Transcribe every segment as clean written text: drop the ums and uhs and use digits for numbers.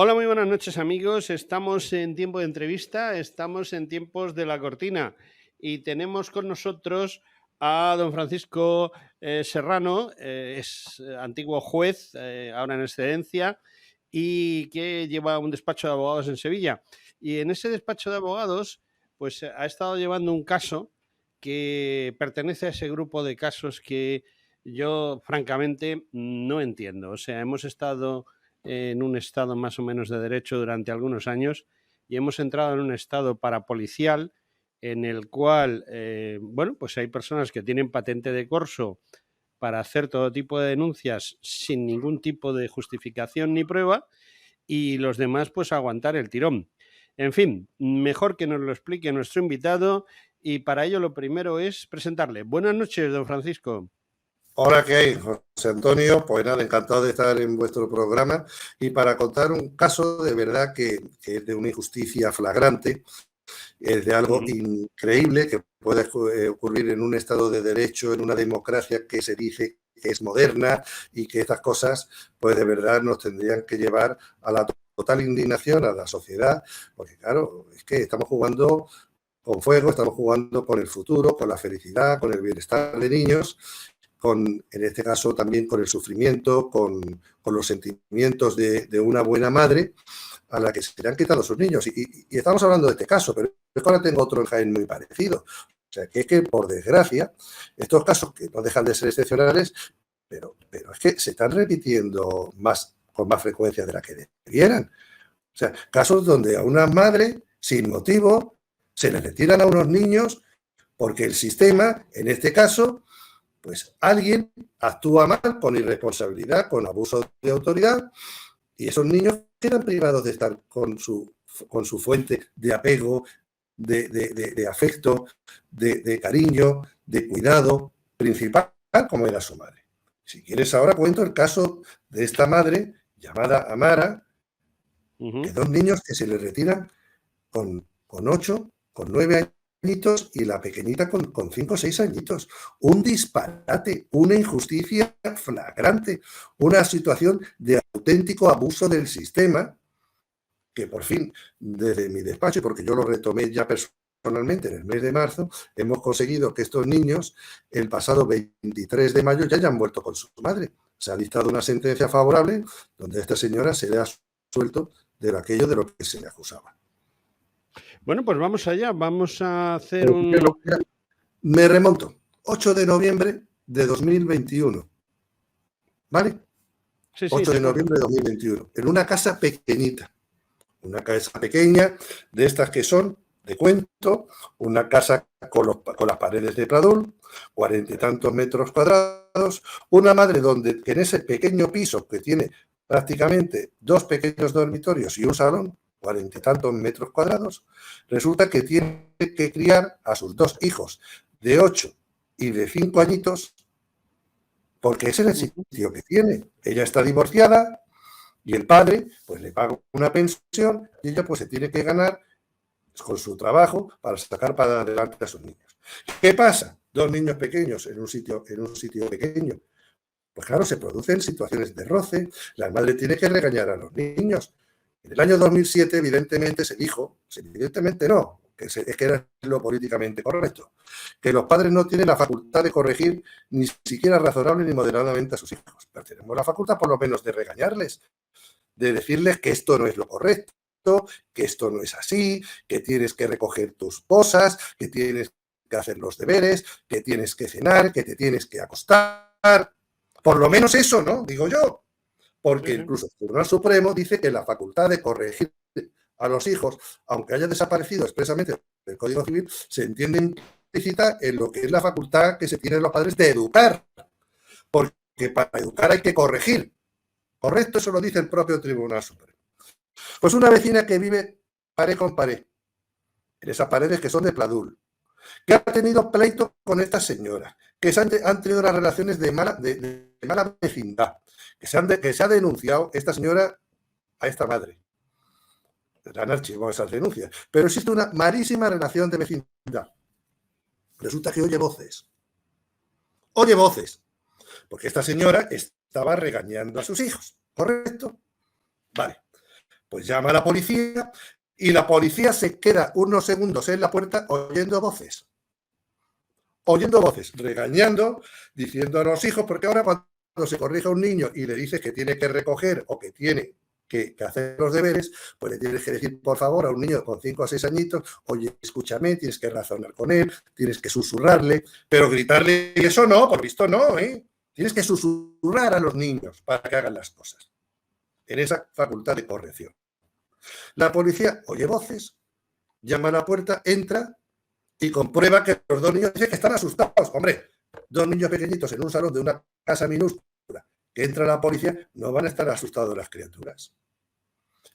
Hola, muy buenas noches amigos. Estamos en tiempo de entrevista, estamos en tiempos de la cortina y tenemos con nosotros a don Francisco Serrano, es antiguo juez, ahora en excedencia, y que lleva un despacho de abogados en Sevilla. Y en ese despacho de abogados, pues ha estado llevando un caso que pertenece a ese grupo de casos que yo francamente no entiendo. O sea, hemos estado en un estado más o menos de derecho durante algunos años y hemos entrado en un estado parapolicial en el cual, bueno, pues hay personas que tienen patente de corso para hacer todo tipo de denuncias sin ningún tipo de justificación ni prueba y los demás pues aguantar el tirón. En fin, mejor que nos lo explique nuestro invitado y para ello lo primero es presentarle. Buenas noches, don Francisco. Hola, ¿qué hay, José Antonio? Pues nada, encantado de estar en vuestro programa y para contar un caso de verdad que es de una injusticia flagrante, es de algo increíble que puede ocurrir en un Estado de Derecho, en una democracia que se dice que es moderna y que estas cosas, pues de verdad nos tendrían que llevar a la total indignación a la sociedad, porque claro, es que estamos jugando con fuego, estamos jugando con el futuro, con la felicidad, con el bienestar de niños, en este caso también con el sufrimiento, con los sentimientos de una buena madre a la que se le han quitado sus niños. Y estamos hablando de este caso, pero es que ahora tengo otro en Jaén muy parecido. O sea, que es que, por desgracia, estos casos que no dejan de ser excepcionales, pero es que se están repitiendo con más frecuencia de la que debieran. O sea, casos donde a una madre, sin motivo, se le retiran a unos niños porque el sistema, en este caso, pues alguien actúa mal, con irresponsabilidad, con abuso de autoridad, y esos niños quedan privados de estar con su fuente de apego, de afecto, de cariño, de cuidado principal, como era su madre. Si quieres, ahora cuento el caso de esta madre llamada Amara, que dos niños que se le retiran con 8, con 9 añitos y la pequeñita con 5 o 6 añitos. Un disparate, una injusticia flagrante, una situación de auténtico abuso del sistema que por fin, desde mi despacho, porque yo lo retomé ya personalmente en el mes de marzo, hemos conseguido que estos niños el pasado 23 de mayo ya hayan vuelto con su madre. Se ha dictado una sentencia favorable donde a esta señora se le ha suelto de aquello de lo que se le acusaba. Bueno, pues vamos allá, vamos a hacer un... Me remonto, 8 de noviembre de 2021, ¿vale? Sí, 8 de noviembre de 2021, en una casa pequeñita, una casa pequeña de estas que son de cuento, una casa con las paredes de Pradul, 40 y tantos metros cuadrados, una madre que en ese pequeño piso que tiene prácticamente 2 pequeños dormitorios y un salón, 40 y tantos metros cuadrados, resulta que tiene que criar a sus 2 hijos de 8 y de 5 añitos, porque ese es el sitio que tiene. Ella está divorciada y el padre pues le paga una pensión y ella pues se tiene que ganar con su trabajo para sacar para adelante a sus niños. ¿Qué pasa? 2 niños pequeños en un sitio pequeño. Pues claro, se producen situaciones de roce, la madre tiene que regañar a los niños. En el año 2007, evidentemente, se dijo, evidentemente no, es que era lo políticamente correcto, que los padres no tienen la facultad de corregir ni siquiera razonable ni moderadamente a sus hijos, pero tenemos la facultad por lo menos de regañarles, de decirles que esto no es lo correcto, que esto no es así, que tienes que recoger tus cosas, que tienes que hacer los deberes, que tienes que cenar, que te tienes que acostar. Por lo menos eso, ¿no? Digo yo. Porque incluso el Tribunal Supremo dice que la facultad de corregir a los hijos, aunque haya desaparecido expresamente del Código Civil, se entiende implícita en lo que es la facultad que se tienen los padres de educar. Porque para educar hay que corregir. ¿Correcto? Eso lo dice el propio Tribunal Supremo. Pues una vecina que vive pared con pared, en esas paredes que son de Pladul, que ha tenido pleito con esta señora, que han tenido unas relaciones de mala vecindad, que se ha denunciado esta señora a esta madre. Han archivado esas denuncias. Pero existe una malísima relación de vecindad. Resulta que oye voces. Oye voces. Porque esta señora estaba regañando a sus hijos. ¿Correcto? Vale. Pues llama a la policía y la policía se queda unos segundos en la puerta oyendo voces, regañando, diciendo a los hijos, porque ahora cuando se corrige a un niño y le dices que tiene que recoger o que tiene que hacer los deberes, pues le tienes que decir, por favor, a un niño con 5 o 6 añitos, oye, escúchame, tienes que razonar con él, tienes que susurrarle, pero gritarle y eso no, por visto no, ¿eh? Tienes que susurrar a los niños para que hagan las cosas, en esa facultad de corrección. La policía oye voces, llama a la puerta, entra y comprueba que los dos niños dicen que están asustados. Hombre, 2 niños pequeñitos en un salón de una casa minúscula, que entra la policía, no van a estar asustados las criaturas.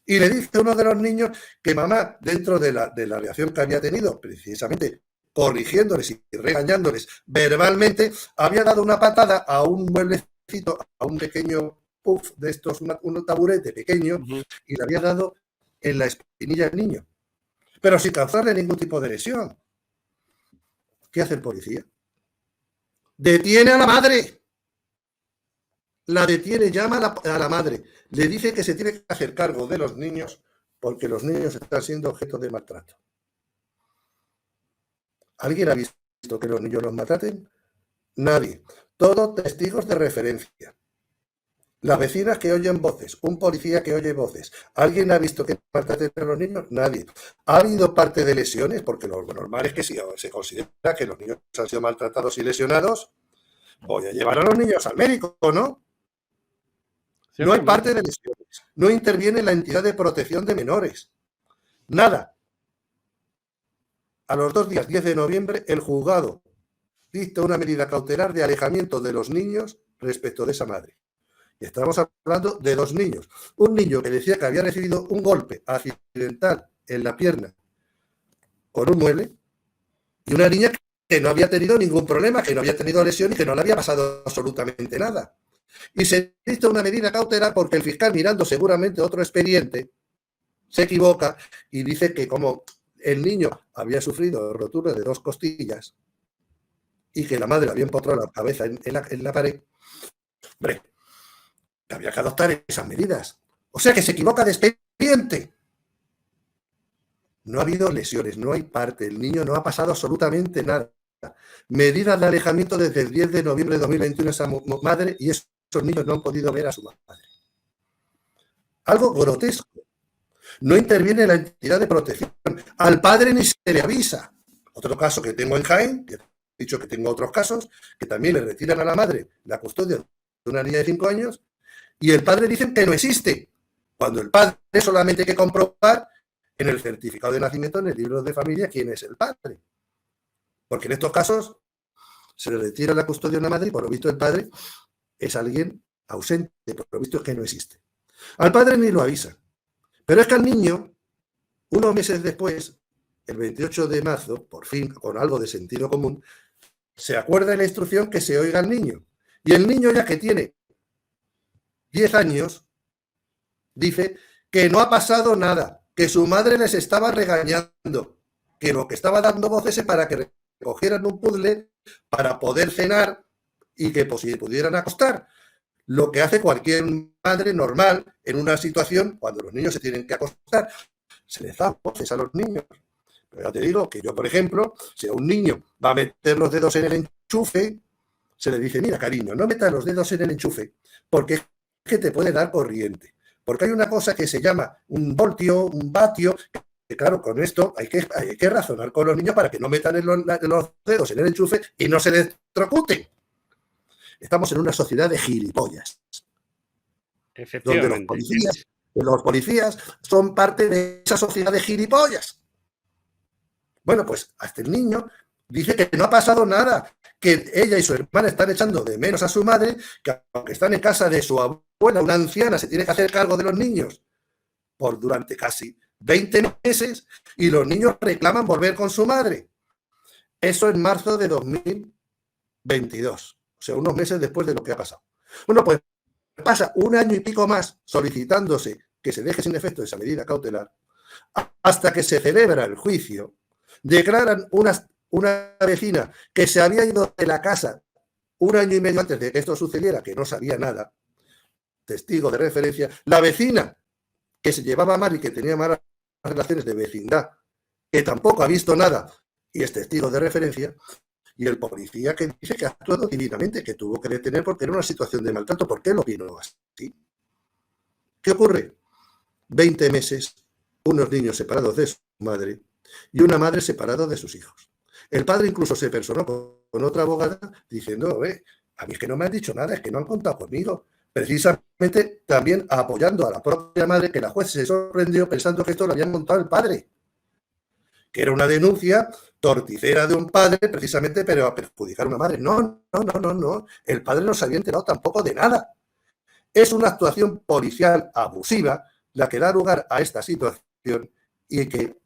Y le dice uno de los niños que mamá, dentro de la reacción que había tenido, precisamente corrigiéndoles y regañándoles verbalmente, había dado una patada a un mueblecito, a un pequeño puff de estos, un taburete pequeño, y le había dado en la espinilla al niño, pero sin causarle ningún tipo de lesión. ¿Qué hace el policía? Detiene a la madre. La detiene, llama a la madre, le dice que se tiene que hacer cargo de los niños porque los niños están siendo objeto de maltrato. ¿Alguien ha visto que los niños los maltraten? Nadie. Todos testigos de referencia. Las vecinas que oyen voces, un policía que oye voces. ¿Alguien ha visto que maltraten a los niños? Nadie. ¿Ha habido parte de lesiones? Porque lo normal es que si se considera que los niños han sido maltratados y lesionados, voy a llevar a los niños al médico, ¿no? No hay parte de lesiones. No interviene la entidad de protección de menores. Nada. A los 2 días, 10 de noviembre, el juzgado dicta una medida cautelar de alejamiento de los niños respecto de esa madre. Y estamos hablando de 2 niños. Un niño que decía que había recibido un golpe accidental en la pierna con un mueble y una niña que no había tenido ningún problema, que no había tenido lesión y que no le había pasado absolutamente nada. Y se dicta una medida cautelar porque el fiscal, mirando seguramente otro expediente, se equivoca y dice que como el niño había sufrido rotura de 2 costillas y que la madre había empotrado la cabeza en la pared, hombre, había que adoptar esas medidas. O sea que se equivoca de expediente. No ha habido lesiones, no hay parte, el niño no ha pasado absolutamente nada. Medidas de alejamiento desde el 10 de noviembre de 2021 a esa madre y esos niños no han podido ver a su madre. Algo grotesco. No interviene la entidad de protección. Al padre ni se le avisa. Otro caso que tengo en Jaén, que he dicho que tengo otros casos, que también le retiran a la madre la custodia de una niña de 5 años y el padre dicen que no existe. Cuando el padre solamente hay que comprobar en el certificado de nacimiento, en el libro de familia, quién es el padre. Porque en estos casos se le retira la custodia a una madre y por lo visto el padre es alguien ausente, por lo visto es que no existe. Al padre ni lo avisa. Pero es que al niño, unos meses después, el 28 de marzo, por fin, con algo de sentido común, se acuerda de la instrucción que se oiga al niño. Y el niño, ya que tiene 10 años, dice que no ha pasado nada, que su madre les estaba regañando, que lo que estaba dando voces es para que recogieran un puzzle para poder cenar y que pudieran acostar. Lo que hace cualquier madre normal en una situación cuando los niños se tienen que acostar. Se les da voces a los niños. Pero ya te digo que yo, por ejemplo, si a un niño va a meter los dedos en el enchufe, se le dice, mira, cariño, no metas los dedos en el enchufe, porque es que te puede dar corriente. Porque hay una cosa que se llama un voltio, un vatio, que claro, con esto hay que razonar con los niños para que no metan los dedos en el enchufe y no se electrocuten. Estamos en una sociedad de gilipollas. Donde los policías son parte de esa sociedad de gilipollas. Bueno, pues hasta el niño dice que no ha pasado nada, que ella y su hermana están echando de menos a su madre, que aunque están en casa de su abuela, una anciana, se tiene que hacer cargo de los niños durante casi 20 meses y los niños reclaman volver con su madre. Eso en marzo de 2022. O sea, unos meses después de lo que ha pasado. Bueno, pues pasa 1 año y pico más solicitándose que se deje sin efecto esa medida cautelar hasta que se celebra el juicio. Declaran una vecina que se había ido de la casa 1 año y medio antes de que esto sucediera, que no sabía nada, testigo de referencia. La vecina que se llevaba mal y que tenía malas relaciones de vecindad, que tampoco ha visto nada y es testigo de referencia, y el policía que dice que ha actuado divinamente, que tuvo que detener porque era una situación de maltrato. ¿Por qué lo vino así? ¿Qué ocurre? 20 meses, unos niños separados de su madre y una madre separada de sus hijos. El padre incluso se personó con otra abogada diciendo, a mí es que no me han dicho nada, es que no han contado conmigo. Precisamente también apoyando a la propia madre, que la juez se sorprendió pensando que esto lo habían montado el padre, que era una denuncia torticera de un padre precisamente, pero a perjudicar a una madre. No. El padre no se había enterado tampoco de nada. Es una actuación policial abusiva la que da lugar a esta situación y que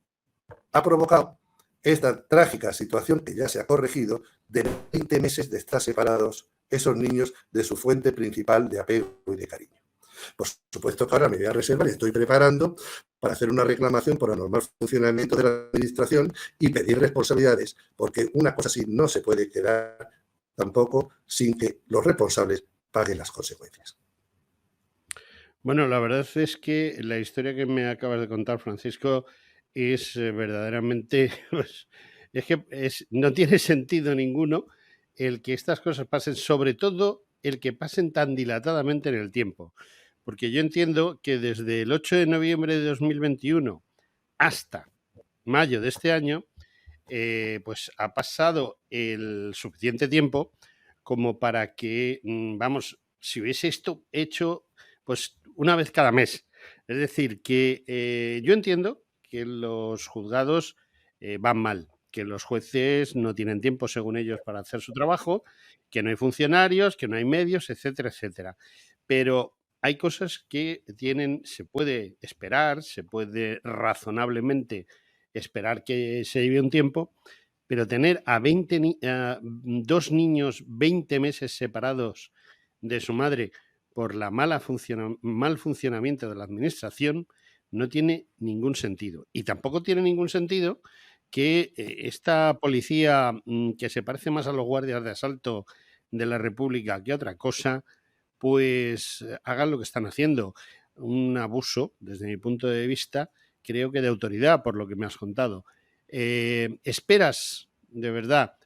ha provocado esta trágica situación, que ya se ha corregido, de 20 meses de estar separados esos niños de su fuente principal de apego y de cariño. Por supuesto que ahora me voy a reservar y estoy preparando para hacer una reclamación por anormal funcionamiento de la administración y pedir responsabilidades, porque una cosa así no se puede quedar tampoco sin que los responsables paguen las consecuencias. Bueno, la verdad es que la historia que me acabas de contar, Francisco, es verdaderamente, pues, es que no tiene sentido ninguno el que estas cosas pasen, sobre todo el que pasen tan dilatadamente en el tiempo. Porque yo entiendo que desde el 8 de noviembre de 2021 hasta mayo de este año, pues ha pasado el suficiente tiempo como para que, vamos, si hubiese esto hecho, pues una vez cada mes. Es decir, que yo entiendo que los juzgados van mal, que los jueces no tienen tiempo, según ellos, para hacer su trabajo, que no hay funcionarios, que no hay medios, etcétera, etcétera. Pero hay cosas que se puede esperar, se puede razonablemente esperar que se lleve un tiempo, pero tener a 2 niños 20 meses separados de su madre por la mal funcionamiento de la administración no tiene ningún sentido. Y tampoco tiene ningún sentido que esta policía, que se parece más a los guardias de asalto de la República que otra cosa, pues hagan lo que están haciendo. Un abuso, desde mi punto de vista, creo que de autoridad, por lo que me has contado. ¿Esperas de verdad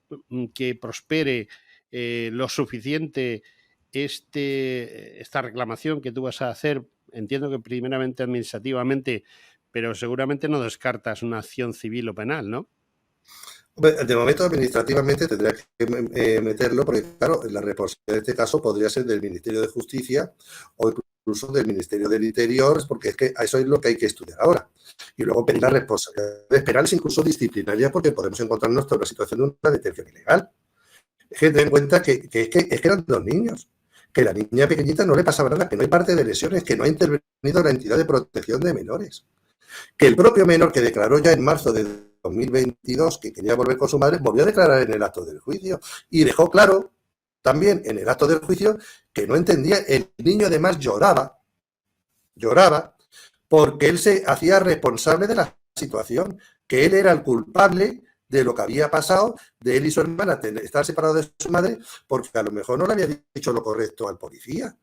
que prospere lo suficiente esta reclamación que tú vas a hacer? Entiendo que primeramente administrativamente, pero seguramente no descartas una acción civil o penal, ¿no? De momento, administrativamente tendría que meterlo, porque claro, la responsabilidad de este caso podría ser del Ministerio de Justicia o incluso del Ministerio del Interior, porque es que eso es lo que hay que estudiar ahora. Y luego pedir la responsabilidad de penales, incluso disciplinarias, porque podemos encontrarnos en una situación de una detención ilegal. Es que ten en cuenta que eran 2 niños, que la niña pequeñita no le pasaba nada, que no hay parte de lesiones, que no ha intervenido la entidad de protección de menores, que el propio menor, que declaró ya en marzo de 2022 que quería volver con su madre, volvió a declarar en el acto del juicio y dejó claro también en el acto del juicio que no entendía. El niño además lloraba porque él se hacía responsable de la situación, que él era el culpable de lo que había pasado, de él y su hermana estar separados de su madre, porque a lo mejor no le había dicho lo correcto al policía.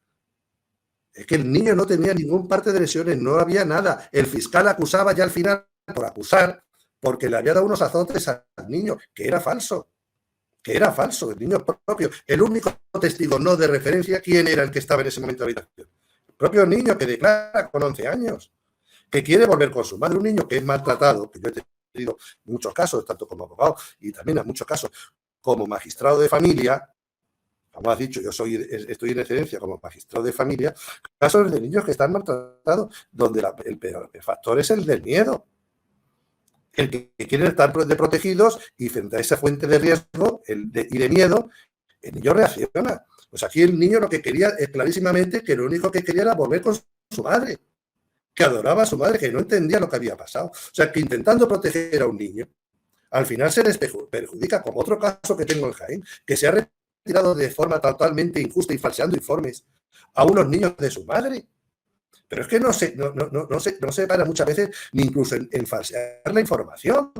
Es que el niño no tenía ningún parte de lesiones, no había nada. El fiscal acusaba ya al final por acusar, porque le había dado unos azotes al niño, que era falso, el niño propio. El único testigo no de referencia, ¿quién era el que estaba en ese momento en la habitación? El propio niño, que declara con 11 años, que quiere volver con su madre, un niño que es maltratado, que yo he tenido muchos casos, tanto como abogado y también en muchos casos como magistrado de familia. Como has dicho, yo estoy en excedencia como magistrado de familia, casos de niños que están maltratados, donde el factor es el del miedo. El que quieren estar protegidos, y frente a esa fuente de riesgo y de miedo, el niño reacciona. Pues aquí el niño lo que quería es clarísimamente que lo único que quería era volver con su madre, que adoraba a su madre, que no entendía lo que había pasado. O sea, que intentando proteger a un niño, al final se les perjudica, como otro caso que tengo en Jaén, que se ha retirado de forma totalmente injusta y falseando informes a unos niños de su madre. Pero es que no se para muchas veces ni incluso en falsear la información.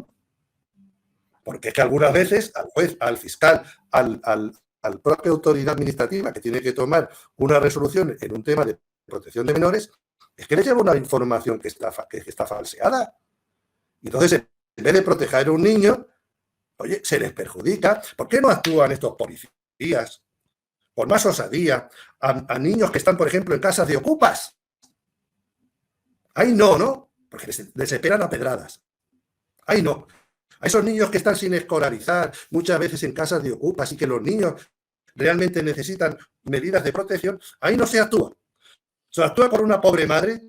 Porque es que algunas veces al juez, al fiscal, al propia autoridad administrativa que tiene que tomar una resolución en un tema de protección de menores, es que les lleva una información que está falseada. Y entonces, en vez de proteger a un niño, oye, se les perjudica. ¿Por qué no actúan estos policías con más osadía a niños que están, por ejemplo, en casas de ocupas? Ahí no, ¿no? Porque les esperan a pedradas. Ahí no. A esos niños que están sin escolarizar, muchas veces en casas de ocupas, y que los niños realmente necesitan medidas de protección, ahí no se actúa. Se actúa con una pobre madre,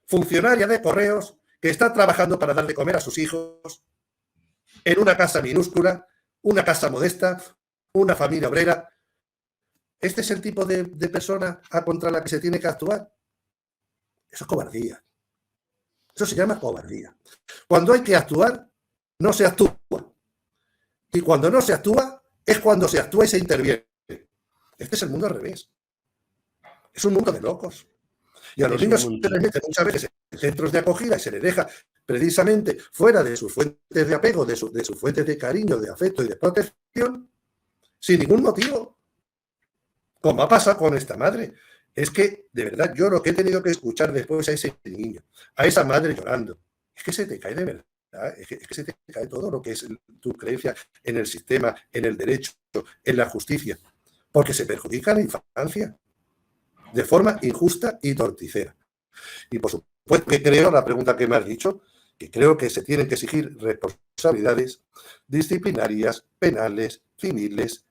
funcionaria de correos, que está trabajando para dar de comer a sus hijos en una casa minúscula, una casa modesta, una familia obrera. ¿Este es el tipo de persona contra la que se tiene que actuar? Eso es cobardía. Eso se llama cobardía. Cuando hay que actuar, no se actúa. Y cuando no se actúa, es cuando se actúa y se interviene. Este es el mundo al revés. Es un mundo de locos. Y a los niños se les mete muchas veces en centros de acogida y se les deja precisamente fuera de sus fuentes de apego, de sus fuentes de cariño, de afecto y de protección, sin ningún motivo. Como ha pasado con esta madre. Es que, de verdad, yo lo que he tenido que escuchar después a ese niño, a esa madre llorando, es que se te cae de verdad. Es que se te cae todo lo que es tu creencia en el sistema, en el derecho, en la justicia, porque se perjudica la infancia de forma injusta y torticera. Y por supuesto que creo, la pregunta que me has dicho, que creo que se tienen que exigir responsabilidades disciplinarias, penales, civiles,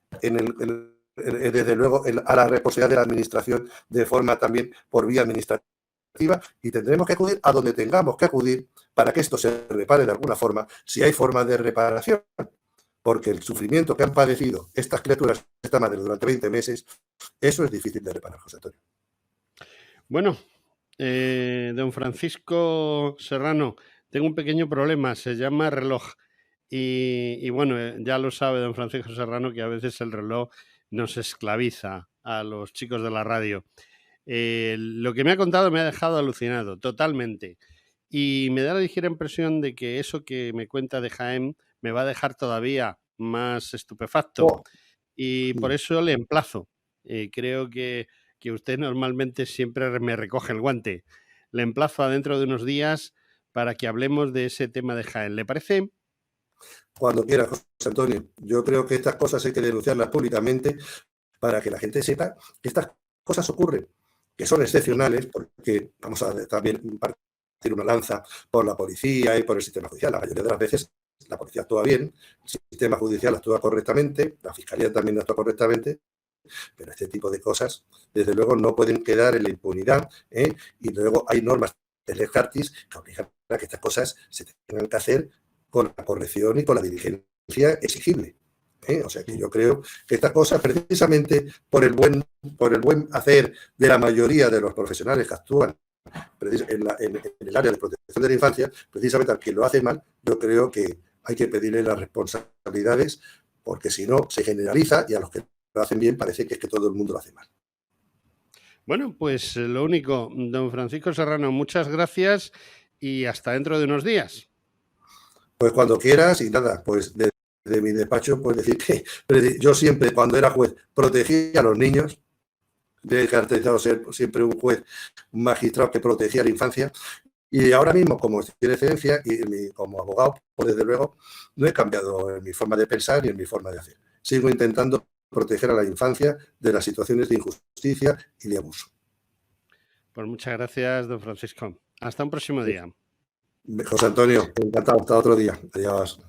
desde luego a la responsabilidad de la administración de forma también por vía administrativa, y tendremos que acudir a donde tengamos que acudir para que esto se repare de alguna forma, si hay forma de reparación, porque el sufrimiento que han padecido estas criaturas, esta madre, durante 20 meses, eso es difícil de reparar, José Antonio. Bueno, don Francisco Serrano, tengo un pequeño problema, se llama reloj. Y bueno, ya lo sabe don Francisco Serrano que a veces el reloj nos esclaviza a los chicos de la radio. Lo que me ha contado me ha dejado alucinado, totalmente. Y me da la ligera impresión de que eso que me cuenta de Jaén me va a dejar todavía más estupefacto. Y por eso le emplazo. Creo que usted normalmente siempre me recoge el guante. Le emplazo a dentro de unos días para que hablemos de ese tema de Jaén. ¿Le parece? Cuando quiera, José Antonio. Yo creo que estas cosas hay que denunciarlas públicamente para que la gente sepa que estas cosas ocurren, que son excepcionales, porque vamos a también partir una lanza por la policía y por el sistema judicial. La mayoría de las veces la policía actúa bien, el sistema judicial actúa correctamente, la fiscalía también actúa correctamente, pero este tipo de cosas, desde luego, no pueden quedar en la impunidad, y luego hay normas de lex artis que obligan a que estas cosas se tengan que hacer con la corrección y con la diligencia exigible. O sea que yo creo que estas cosas, precisamente por el buen hacer de la mayoría de los profesionales que actúan en el área de protección de la infancia, precisamente al que lo hace mal, yo creo que hay que pedirle las responsabilidades, porque si no se generaliza y a los que lo hacen bien parece que es que todo el mundo lo hace mal. Bueno, pues lo único, don Francisco Serrano, muchas gracias y hasta dentro de unos días. Pues cuando quieras, y nada, pues desde mi despacho, pues decir que yo siempre, cuando era juez, protegía a los niños. He caracterizado ser siempre un juez, un magistrado que protegía a la infancia. Y ahora mismo, como estoy en excedencia y como abogado, pues desde luego no he cambiado en mi forma de pensar y en mi forma de hacer. Sigo intentando proteger a la infancia de las situaciones de injusticia y de abuso. Pues muchas gracias, don Francisco. Hasta un próximo día. José Antonio, encantado. Hasta otro día. Adiós.